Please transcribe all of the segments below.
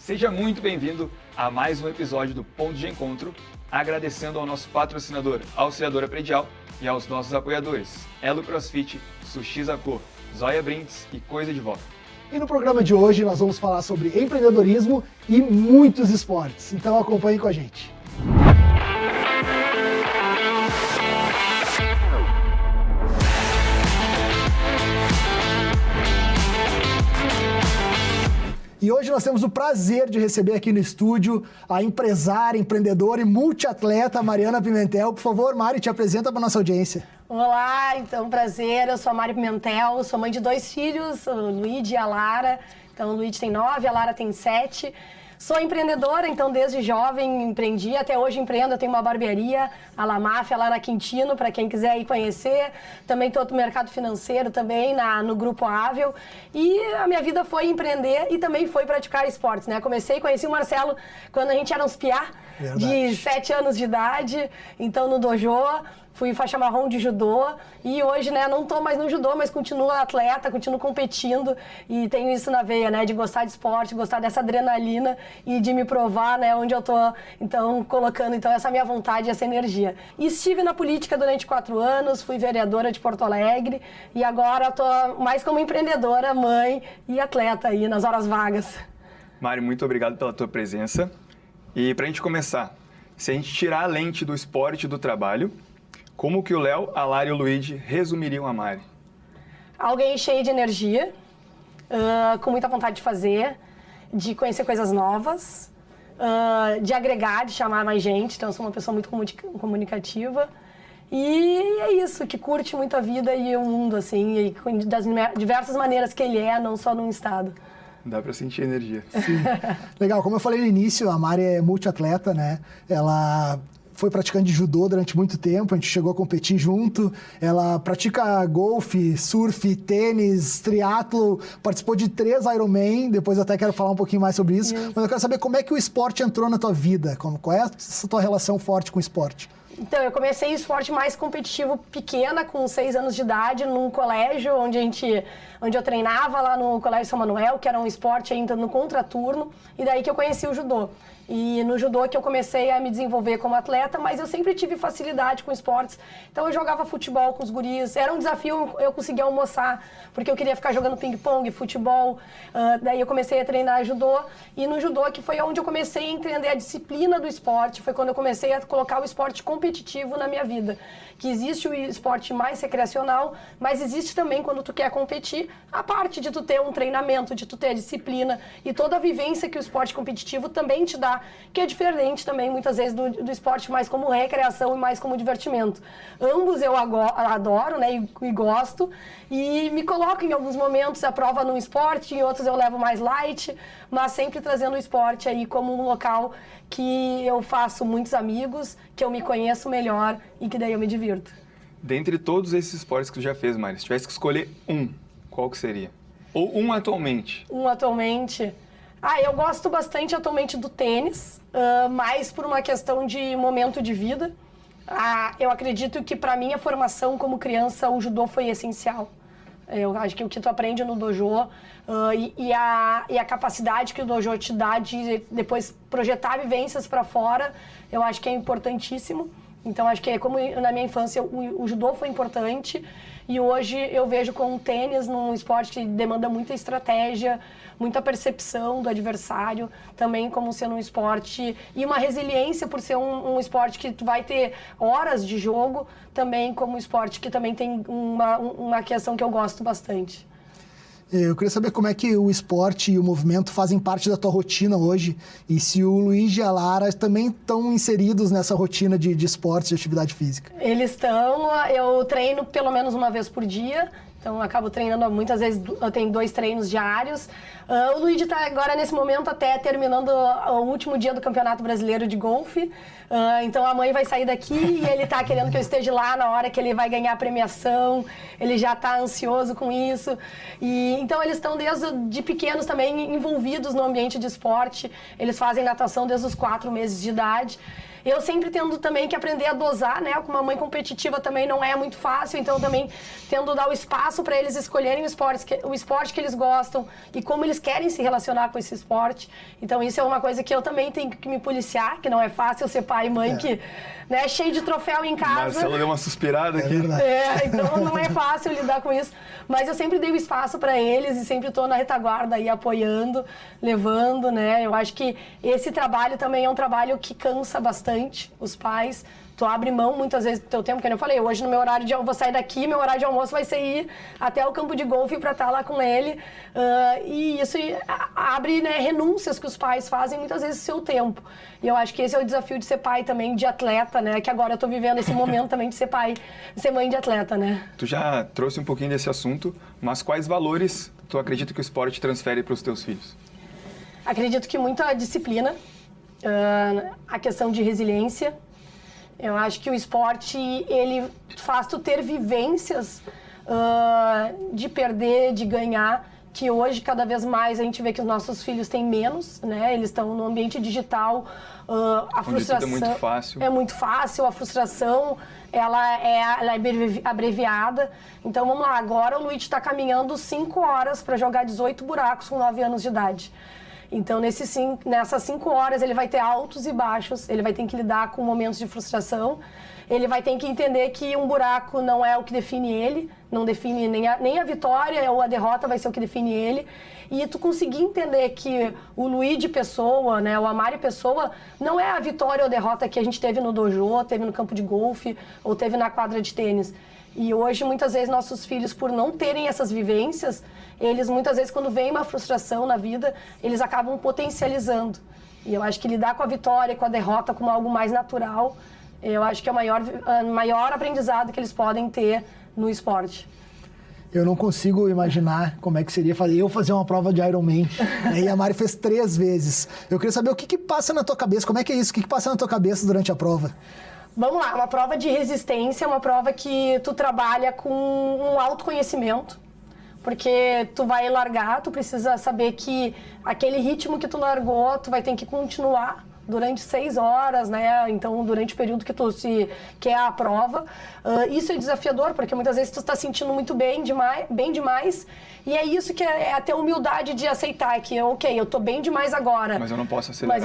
Seja muito bem-vindo a mais um episódio do Ponto de Encontro, agradecendo ao nosso patrocinador Auxiliadora Predial e aos nossos apoiadores Elo CrossFit, Sushi Zacô, Zoia Brindes e Coisa de Vó. E no programa de hoje nós vamos falar sobre empreendedorismo e muitos esportes, então acompanhe com a gente. E hoje nós temos o prazer de receber aqui no estúdio a empresária, empreendedora e multiatleta Mariana Pimentel. Por favor, Mari, te apresenta para a nossa audiência. Olá, então prazer, eu sou a Mari Pimentel, sou mãe de 2 filhos, o Luigi e a Lara. Então o Luigi tem 9, a Lara tem 7. Sou empreendedora, então desde jovem empreendi, até hoje empreendo, eu tenho uma barbearia, a La Máfia, lá na Quintino, para quem quiser ir conhecer. Também estou no mercado financeiro, também no Grupo Ável. E a minha vida foi empreender e também foi praticar esportes, né? Conheci o Marcelo quando a gente era uns piá, de 7 anos de idade, então no dojo. Fui faixa marrom de judô e hoje, né, não tô mais no judô, mas continuo atleta, continuo competindo e tenho isso na veia, né, de gostar de esporte, gostar dessa adrenalina e de me provar, né, onde eu tô, então, colocando, então, essa minha vontade, essa energia. E estive na política durante 4 anos, fui vereadora de Porto Alegre e agora tô mais como empreendedora, mãe e atleta aí nas horas vagas. Mari, muito obrigado pela tua presença. E pra gente começar, se a gente tirar a lente do esporte e do trabalho, como que o Léo, a Lara e o Luigi resumiriam a Mari? Alguém cheio de energia, com muita vontade de fazer, de conhecer coisas novas, de agregar, de chamar mais gente. Então, eu sou uma pessoa muito comunicativa. E é isso, que curte muito a vida e o mundo, assim, e das diversas maneiras que ele é, não só num estado. Dá pra sentir energia. Sim. Legal, como eu falei no início, a Mari é multiatleta, né? Ela foi praticante de judô durante muito tempo, a gente chegou a competir junto. Ela pratica golfe, surf, tênis, triatlo, participou de 3 Ironman, depois até quero falar um pouquinho mais sobre isso. Mas eu quero saber como é que o esporte entrou na tua vida, qual é essa tua relação forte com o esporte? Então, eu comecei o esporte mais competitivo pequena, com 6 anos de idade, num colégio onde eu treinava lá no Colégio São Manuel, que era um esporte ainda no contraturno, e daí que eu conheci o judô. E no judô que eu comecei a me desenvolver como atleta, mas eu sempre tive facilidade com esportes. Então eu jogava futebol com os guris, era um desafio eu conseguir almoçar, porque eu queria ficar jogando ping-pong, futebol. Daí eu comecei a treinar judô, e no judô que foi onde eu comecei a entender a disciplina do esporte, foi quando eu comecei a colocar o esporte competitivo na minha vida. Que existe o esporte mais recreacional, mas existe também, quando tu quer competir, a parte de tu ter um treinamento, de tu ter a disciplina e toda a vivência que o esporte competitivo também te dá, que é diferente também, muitas vezes, do esporte mais como recreação e mais como divertimento. Ambos eu adoro, né, e gosto, e me coloco em alguns momentos à prova num esporte, em outros eu levo mais light, mas sempre trazendo o esporte aí como um local que eu faço muitos amigos, que eu me conheço melhor e que daí eu me divirto. Dentre todos esses esportes que tu já fez, Mari, se tivesse que escolher um, qual que seria? Ou um atualmente? Um atualmente? Eu gosto bastante atualmente do tênis, mais por uma questão de momento de vida. Eu acredito que para minha formação como criança o judô foi essencial. Eu acho que o que tu aprende no dojo e a capacidade que o dojo te dá de depois projetar vivências para fora, eu acho que é importantíssimo. Então, acho que como na minha infância o judô foi importante e hoje eu vejo com o tênis num esporte que demanda muita estratégia, muita percepção do adversário, também como sendo um esporte e uma resiliência por ser um esporte que tu vai ter horas de jogo, também como um esporte que também tem uma questão que eu gosto bastante. Eu queria saber como é que o esporte e o movimento fazem parte da tua rotina hoje e se o Luigi e a Lara também estão inseridos nessa rotina de esportes, de atividade física. Eles estão, eu treino pelo menos uma vez por dia, então eu acabo treinando, muitas vezes eu tenho 2 treinos diários. O Luigi está agora nesse momento até terminando o último dia do Campeonato Brasileiro de Golfe, então a mãe vai sair daqui e ele está querendo que eu esteja lá na hora que ele vai ganhar a premiação, ele já está ansioso com isso. E então eles estão desde pequenos também envolvidos no ambiente de esporte, eles fazem natação desde os 4 meses de idade. Eu sempre tendo também que aprender a dosar, né? Com uma mãe competitiva também não é muito fácil, então também tendo dar o espaço para eles escolherem o esporte que eles gostam e como eles querem se relacionar com esse esporte. Então isso é uma coisa que eu também tenho que me policiar, que não é fácil ser pai e mãe que, né, cheio de troféu em casa. Marcelo deu uma suspirada aqui. Então não é fácil lidar com isso, mas eu sempre dei o espaço para eles e sempre estou na retaguarda aí apoiando, levando, né? Eu acho que esse trabalho também é um trabalho que cansa bastante os pais. Tu abre mão muitas vezes do teu tempo, como eu falei, hoje no meu horário de almoço, vou sair daqui, meu horário de almoço vai ser ir até o campo de golfe para estar lá com ele. E isso abre, né, renúncias que os pais fazem muitas vezes do seu tempo. E eu acho que esse é o desafio de ser pai também, de atleta, né? Que agora eu tô vivendo esse momento também de ser pai, de ser mãe de atleta, né? Tu já trouxe um pouquinho desse assunto, mas quais valores tu acredita que o esporte transfere para os teus filhos? Acredito que muita disciplina, a questão de resiliência. Eu acho que o esporte, ele faz tu ter vivências de perder, de ganhar, que hoje, cada vez mais, a gente vê que os nossos filhos têm menos, né? Eles estão no ambiente digital, a frustração... Tudo é muito fácil. É muito fácil, a frustração, ela é abreviada. Então, vamos lá, agora o Luigi está caminhando 5 horas para jogar 18 buracos com 9 anos de idade. Então, nessas 5 horas, ele vai ter altos e baixos, ele vai ter que lidar com momentos de frustração, ele vai ter que entender que um buraco não é o que define ele, não define nem a vitória ou a derrota vai ser o que define ele. E tu conseguir entender que o Luigi Pessoa, né, o Amari Pessoa, não é a vitória ou a derrota que a gente teve no dojo, teve no campo de golfe ou teve na quadra de tênis. E hoje, muitas vezes, nossos filhos, por não terem essas vivências, eles, muitas vezes, quando vem uma frustração na vida, eles acabam potencializando. E eu acho que lidar com a vitória e com a derrota como algo mais natural, eu acho que é o maior aprendizado que eles podem ter no esporte. Eu não consigo imaginar como é que seria fazer uma prova de Ironman. Né? E a Mari fez 3 vezes. Eu queria saber o que passa na tua cabeça, como é que é isso? O que passa na tua cabeça durante a prova? Vamos lá, uma prova de resistência, uma prova que tu trabalha com um autoconhecimento, porque tu vai largar, tu precisa saber que aquele ritmo que tu largou, tu vai ter que continuar durante 6 horas, né? Então, durante o período que é a prova. Isso é desafiador, porque muitas vezes tu está sentindo muito bem demais, e é isso que é a ter humildade de aceitar, que, ok, eu tô bem demais agora. Mas eu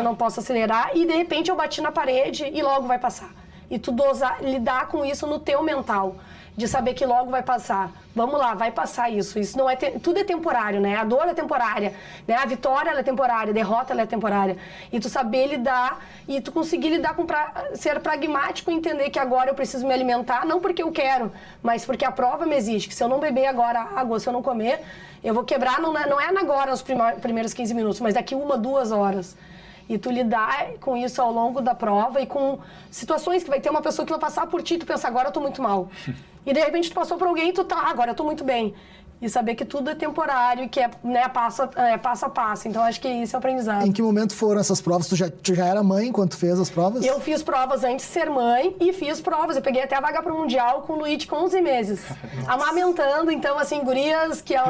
não posso acelerar. E de repente eu bati na parede e logo vai passar. E tu lidar com isso no teu mental, de saber que logo vai passar. Vamos lá, vai passar isso. Isso não é tudo é temporário, né? A dor é temporária, né? A vitória ela é temporária, a derrota ela é temporária. E tu saber lidar e tu conseguir lidar com ser pragmático e entender que agora eu preciso me alimentar, não porque eu quero, mas porque a prova me exige que se eu não beber agora água, se eu não comer, eu vou quebrar, não é agora nos primeiros 15 minutos, mas daqui 1, 2 horas. E tu lidar com isso ao longo da prova e com situações que vai ter uma pessoa que vai passar por ti e tu pensa, agora eu tô muito mal. E de repente tu passou por alguém e tu tá, agora eu tô muito bem. E saber que tudo é temporário e que é, né, passo a passo. Então, acho que isso é o aprendizado. Em que momento foram essas provas? Tu já era mãe quando tu fez as provas? Eu fiz provas antes de ser mãe e fiz provas. Eu peguei até a vaga pro Mundial com o Luigi com 11 meses. Nossa. Amamentando, então, assim, gurias que eu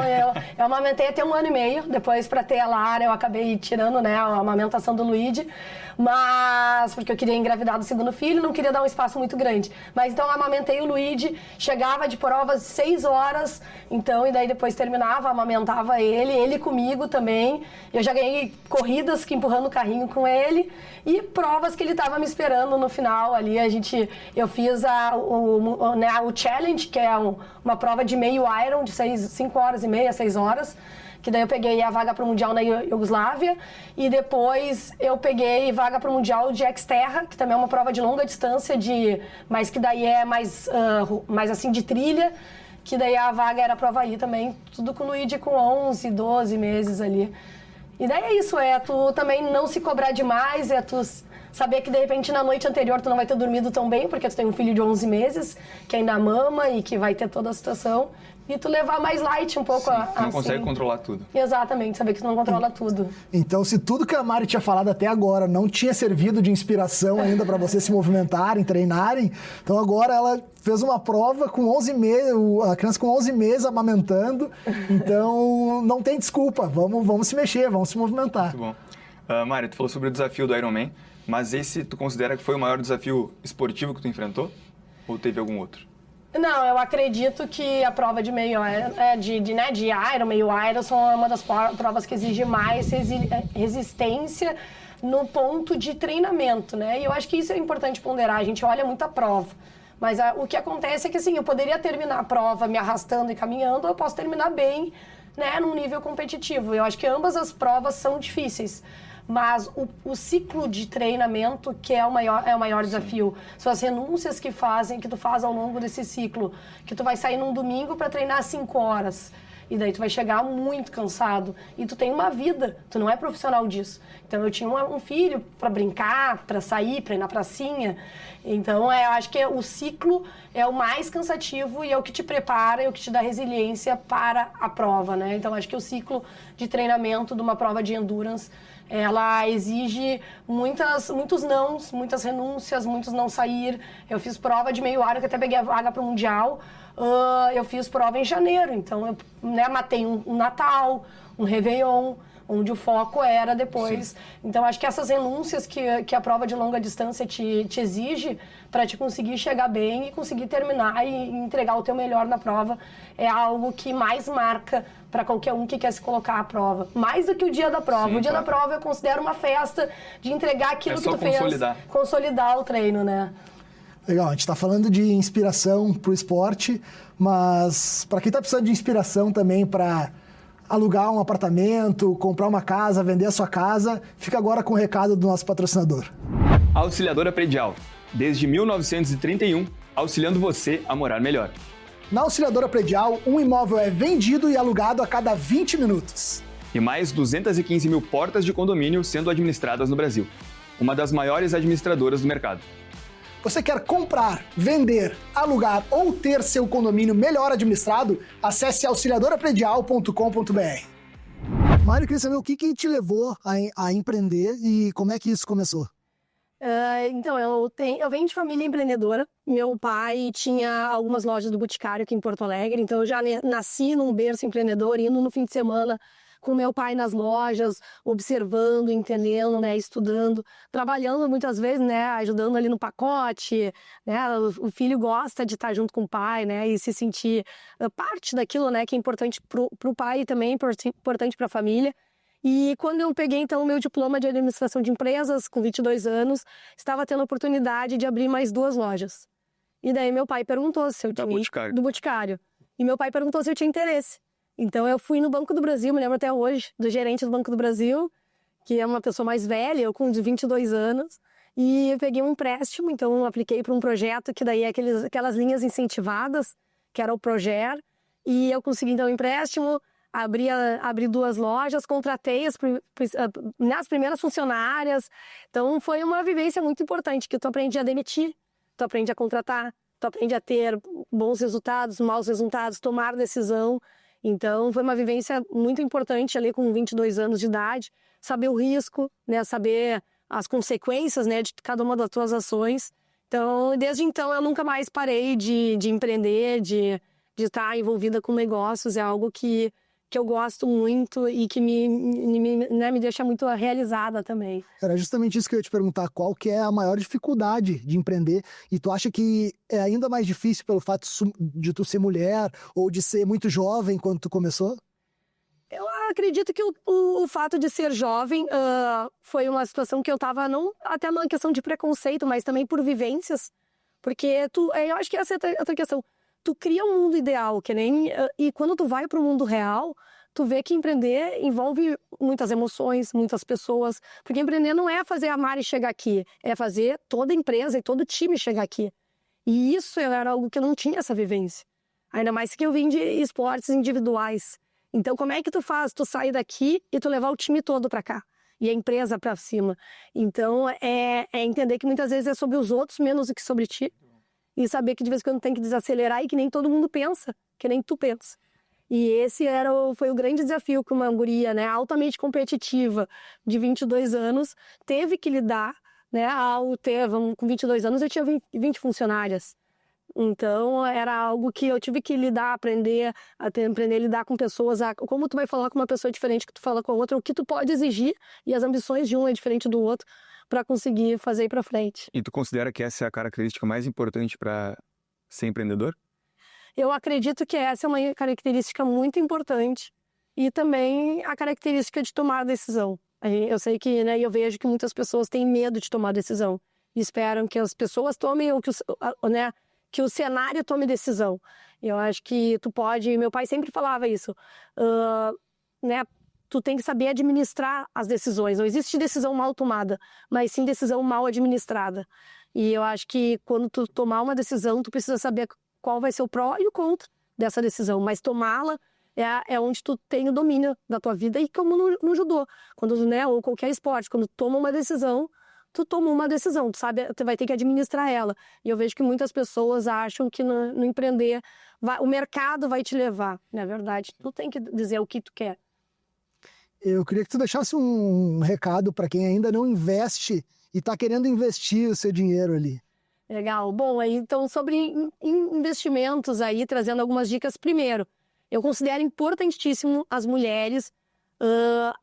amamentei até 1 ano e meio. Depois, pra ter a Lara, eu acabei tirando, né, a amamentação do Luigi. Mas, porque eu queria engravidar do segundo filho, não queria dar um espaço muito grande. Mas, então, eu amamentei o Luigi, chegava de provas 6 horas, então, e daí depois terminava, amamentava ele comigo também. Eu já ganhei corridas empurrando o carrinho com ele e provas que ele estava me esperando no final ali. Eu fiz o challenge, que é uma prova de meio Iron, de 5 horas e meia, 6 horas. Que daí eu peguei a vaga para o Mundial na Iugoslávia e depois eu peguei vaga para o Mundial de Xterra, que também é uma prova de longa distância, mas que daí é mais assim de trilha, que daí a vaga era para o Havaí também, tudo com o Luigi com 11, 12 meses ali. E daí é isso, tu também não se cobrar demais, tu saber que de repente na noite anterior tu não vai ter dormido tão bem, porque tu tem um filho de 11 meses, que ainda mama e que vai ter toda a situação. E tu levar mais light um pouco. Tu não consegue controlar tudo. Exatamente, saber que tu não controla tudo. Então, se tudo que a Mari tinha falado até agora não tinha servido de inspiração ainda para vocês se movimentarem, treinarem, então agora ela fez uma prova com 11 meses, a criança com 11 meses amamentando, então não tem desculpa, vamos se mexer, vamos se movimentar. Muito bom. Mário, tu falou sobre o desafio do Ironman, mas esse tu considera que foi o maior desafio esportivo que tu enfrentou? Ou teve algum outro? Não, eu acredito que a prova de meio de Iron, meio Iron, são uma das provas que exige mais resistência no ponto de treinamento, né? E eu acho que isso é importante ponderar, a gente olha muito a prova. Mas o que acontece é que, assim, eu poderia terminar a prova me arrastando e caminhando, ou eu posso terminar bem, né, num nível competitivo. Eu acho que ambas as provas são difíceis. Mas o ciclo de treinamento que é o maior desafio. São as renúncias que tu faz ao longo desse ciclo. Que tu vai sair num domingo para treinar 5 horas. E daí tu vai chegar muito cansado. E tu tem uma vida, tu não é profissional disso. Então eu tinha um filho para brincar, para sair, para ir na pracinha. Então eu acho que o ciclo é o mais cansativo e é o que te prepara, é o que te dá resiliência para a prova, né? Então acho que o ciclo de treinamento de uma prova de endurance, ela exige muitos nãos, muitas renúncias, muitos não sair. Eu fiz prova de meio Iron, que até peguei a vaga para o Mundial. Eu fiz prova em janeiro, então eu matei um Natal, um Réveillon, onde o foco era depois. Sim. Então, acho que essas renúncias que a prova de longa distância te exige para te conseguir chegar bem e conseguir terminar e entregar o teu melhor na prova é algo que mais marca para qualquer um que quer se colocar à prova. Mais do que o dia da prova. Sim, o dia da prova eu considero uma festa de entregar aquilo que tu consolidar. fez. Consolidar o treino, né? Legal, a gente está falando de inspiração para o esporte, mas para quem está precisando de inspiração também para alugar um apartamento, comprar uma casa, vender a sua casa, fica agora com o recado do nosso patrocinador. Auxiliadora Predial, desde 1931, auxiliando você a morar melhor. Na Auxiliadora Predial, um imóvel é vendido e alugado a cada 20 minutos. E mais 215 mil portas de condomínio sendo administradas no Brasil. Uma das maiores administradoras do mercado. Você quer comprar, vender, alugar ou ter seu condomínio melhor administrado? Acesse auxiliadorapredial.com.br. Mário, queria saber o que te levou a empreender e como é que isso começou? Então, eu venho de família empreendedora. Meu pai tinha algumas lojas do Boticário aqui em Porto Alegre, então eu já nasci num berço empreendedor, indo no fim de semana com meu pai nas lojas, observando, entendendo, né, estudando, trabalhando muitas vezes, né, ajudando ali no pacote, né, o filho gosta de estar junto com o pai, né, e se sentir parte daquilo, né, que é importante pro pai e também importante para a família. E quando eu peguei, então, o meu diploma de administração de empresas, com 22 anos, estava tendo a oportunidade de abrir mais 2 lojas. E daí meu pai perguntou se eu tinha... Do Boticário. E meu pai perguntou se eu tinha interesse. Então eu fui no Banco do Brasil, me lembro até hoje, do gerente do Banco do Brasil, que é uma pessoa mais velha, eu com 22 anos, e eu peguei um empréstimo, então eu apliquei para um projeto que daí é aquelas linhas incentivadas, que era o Proger, e eu consegui então um empréstimo, abri 2 lojas, contratei as primeiras funcionárias, então foi uma vivência muito importante, que tu aprende a demitir, tu aprende a contratar, tu aprende a ter bons resultados, maus resultados, tomar decisão. Então, foi uma vivência muito importante ali com 22 anos de idade, saber o risco, né, saber as consequências, né, de cada uma das tuas ações. Então, desde então, eu nunca mais parei de empreender, de estar envolvida com negócios. É algo que eu gosto muito e que me deixa muito realizada também. Era justamente isso que eu ia te perguntar, qual que é a maior dificuldade de empreender? E tu acha que é ainda mais difícil pelo fato de tu ser mulher ou de ser muito jovem quando tu começou? Eu acredito que o fato de ser jovem foi uma situação que eu estava, não até uma questão de preconceito, mas também por vivências. Porque eu acho que essa é outra questão. Tu cria um mundo ideal, e quando tu vai para o mundo real, tu vê que empreender envolve muitas emoções, muitas pessoas. Porque empreender não é fazer a Mari chegar aqui, é fazer toda a empresa e todo o time chegar aqui. E isso era algo que eu não tinha essa vivência. Ainda mais que eu vim de esportes individuais. Então, como é que tu faz? Tu sair daqui e tu levar o time todo para cá. E a empresa para cima. Então, é entender que muitas vezes é sobre os outros menos do que sobre ti. E saber que de vez em quando tem que desacelerar e que nem todo mundo pensa, que nem tu pensa. E esse foi o grande desafio que uma guria, né, altamente competitiva, de 22 anos, teve que lidar, né, com 22 anos eu tinha 20 funcionárias. Então, era algo que eu tive que lidar, aprender a lidar com pessoas, como tu vai falar com uma pessoa diferente que tu fala com a outra, o que tu pode exigir, e as ambições de um é diferente do outro, para conseguir fazer ir para frente. E tu considera que essa é a característica mais importante para ser empreendedor? Eu acredito que essa é uma característica muito importante e também a característica de tomar decisão. Eu sei que, né, eu vejo que muitas pessoas têm medo de tomar decisão e esperam que as pessoas tomem, ou que o cenário tome decisão. Eu acho que tu pode... Meu pai sempre falava isso, né? Tu tem que saber administrar as decisões. Não existe decisão mal tomada, mas sim decisão mal administrada. E eu acho que quando tu tomar uma decisão, tu precisa saber qual vai ser o pró e o contra dessa decisão. Mas tomá-la é onde tu tem o domínio da tua vida, e como no judô, quando, né, ou qualquer esporte, quando tu toma uma decisão, tu toma uma decisão, tu sabe, tu vai ter que administrar ela. E eu vejo que muitas pessoas acham que no empreender, o mercado vai te levar. Na verdade, tu tem que dizer o que tu quer. Eu queria que tu deixasse um recado para quem ainda não investe e está querendo investir o seu dinheiro ali. Legal. Bom, aí, então, sobre investimentos aí, trazendo algumas dicas. Primeiro, eu considero importantíssimo as mulheres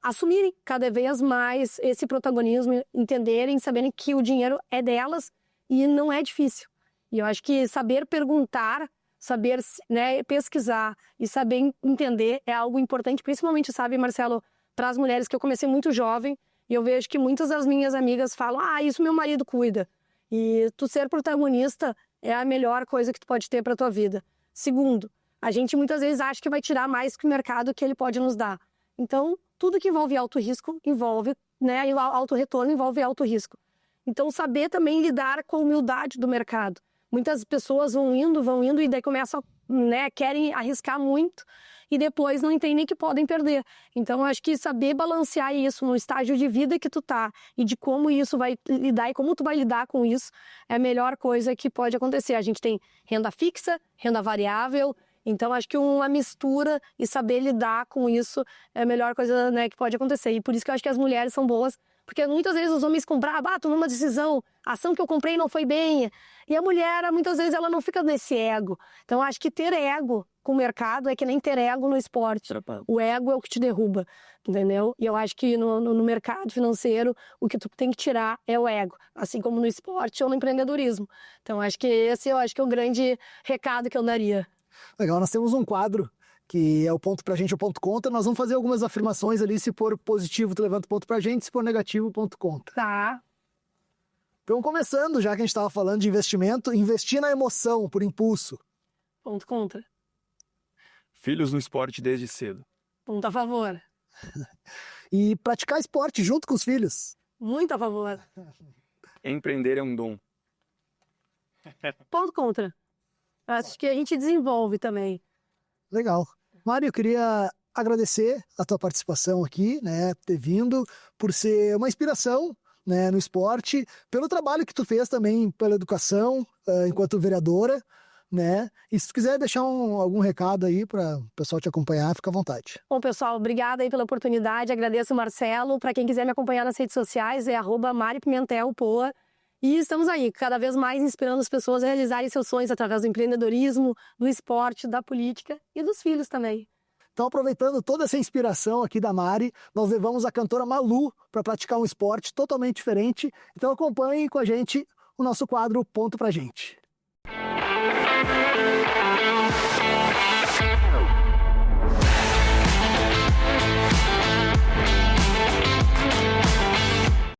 assumirem cada vez mais esse protagonismo, entenderem, saberem que o dinheiro é delas e não é difícil. E eu acho que saber perguntar, saber, né, pesquisar e saber entender é algo importante, principalmente, sabe, Marcelo, para as mulheres, que eu comecei muito jovem e eu vejo que muitas das minhas amigas falam: isso meu marido cuida. E tu ser protagonista é a melhor coisa que tu pode ter para tua vida. Segundo, a gente muitas vezes acha que vai tirar mais que o mercado que ele pode nos dar. Então, tudo que envolve alto risco envolve, né, e alto retorno envolve alto risco. Então, saber também lidar com a humildade do mercado. Muitas pessoas vão indo e daí começam, né, querem arriscar muito e depois não entendem que podem perder. Então, acho que saber balancear isso no estágio de vida que tu tá e de como isso vai lidar e como tu vai lidar com isso é a melhor coisa que pode acontecer. A gente tem renda fixa, renda variável. Então, acho que uma mistura e saber lidar com isso é a melhor coisa, né, que pode acontecer. E por isso que eu acho que as mulheres são boas, porque muitas vezes os homens compram, tomam uma decisão, a ação que eu comprei não foi bem. E a mulher, muitas vezes, ela não fica nesse ego. Então, acho que ter ego com o mercado é que nem ter ego no esporte. O ego é o que te derruba, entendeu? E eu acho que no mercado financeiro, o que tu tem que tirar é o ego, assim como no esporte ou no empreendedorismo. Então, acho que esse é o grande recado que eu daria. Legal, nós temos um quadro que é o ponto pra gente, o ponto contra. Nós vamos fazer algumas afirmações ali. Se for positivo, tu levanta o ponto pra gente. Se for negativo, ponto contra. Tá. Então, começando, já que a gente estava falando de investimento, investir na emoção, por impulso. Ponto contra. Filhos no esporte desde cedo. Ponto a favor. E praticar esporte junto com os filhos. Muito a favor. Empreender é um dom. Ponto contra. Acho que a gente desenvolve também. Legal. Mário, eu queria agradecer a tua participação aqui, né, ter vindo, por ser uma inspiração, né, no esporte, pelo trabalho que tu fez também pela educação, enquanto vereadora, né? E se tu quiser deixar algum recado aí para o pessoal te acompanhar, fica à vontade. Bom, pessoal, obrigada aí pela oportunidade, agradeço o Marcelo. Para quem quiser me acompanhar nas redes sociais, é @maripimentelpoa. E estamos aí, cada vez mais inspirando as pessoas a realizarem seus sonhos através do empreendedorismo, do esporte, da política e dos filhos também. Então, aproveitando toda essa inspiração aqui da Mari, nós levamos a cantora Malu para praticar um esporte totalmente diferente. Então, acompanhem com a gente o nosso quadro Ponto Pra Gente.